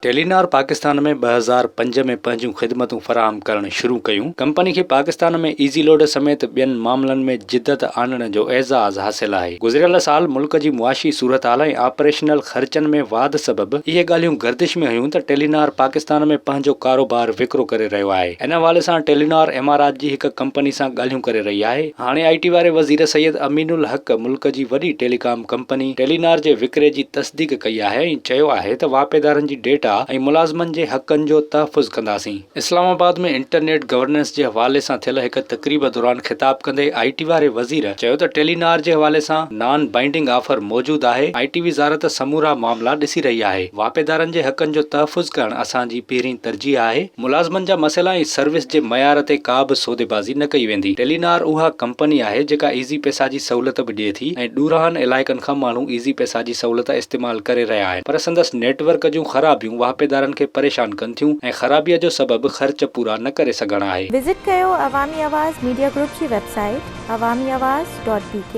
Telenor Pakistan में 2005 में पंहिंजूं ख़िदमतूं फ़राहम करणु शुरू कयूं। कंपनी खे पाकिस्तान में ईज़ी लोड समेत ॿियनि मामलनि में जिदत आणण जो एज़ाज़ हासिल आहे। गुज़िरियल साल मुल्क जी मुआशी सूरतहाल ऐं ऑपरेशनल ख़र्चनि में वाध सबबि इहे ॻाल्हियूं गर्दिश में हुयूं त टेलीनार पाकिस्तान में पंहिंजो कारोबार विकिरो करे रहियो आहे। इन हवाले सां टेलीनार इमारात जी हिक कंपनी सां ॻाल्हियूं करे रही आहे। हाणे IT वारे वज़ीर सैयद अमीनुल हक़ मुल्क जी वॾी टेलीकॉम कंपनी टेलीनार जे विकिरे जी तस्दीक कई आहे ऐं चयो आहे त वापेदारनि जी डेटा ऐं मुलाज़मनि जे हक़नि जो तहफ़ुज़ कंदासीं। इस्लामाबाद में इंटरनेट गवर्नेंस जे हवाले सां थियल हिक तक़रीब दौरान ख़िताब कंदे IT वारे वज़ीर चयो त टेलीनार जे हवाले सां नॉन बाइंडिंग ऑफर मौजूदु आहे। IT वज़ारत समूरा मामला ॾिसी रही आहे। वापेदारनि जे हक़नि जो तहफ़ुज़ करणु असांजी पहिरीं तरजीह आहे। मुलाज़मनि जा मसइला ऐं सर्विस जे मयार ते का बि सौदेबाज़ी न कई वेंदी। टेलीनार उहा कंपनी आहे जेका ईज़ी पैसा जी सहूलियत बि ॾिए थी ऐं ॾूराहनि इलाइक़नि खां माण्हू ईज़ी पैसा जी सहूलियत इस्तेमालु करे रहिया आहिनि, पर संदसि नेटवर्क जूं ख़राबियूं वापेदारनि खे परेशान कनि थियूं ऐं ख़राबीअ जो सबबु ख़र्च पूरा न करे सघणु आहे। विज़िट कयो अवामी आवाज़ मीडिया ग्रुप जी वेबसाइट awamiawaz.pk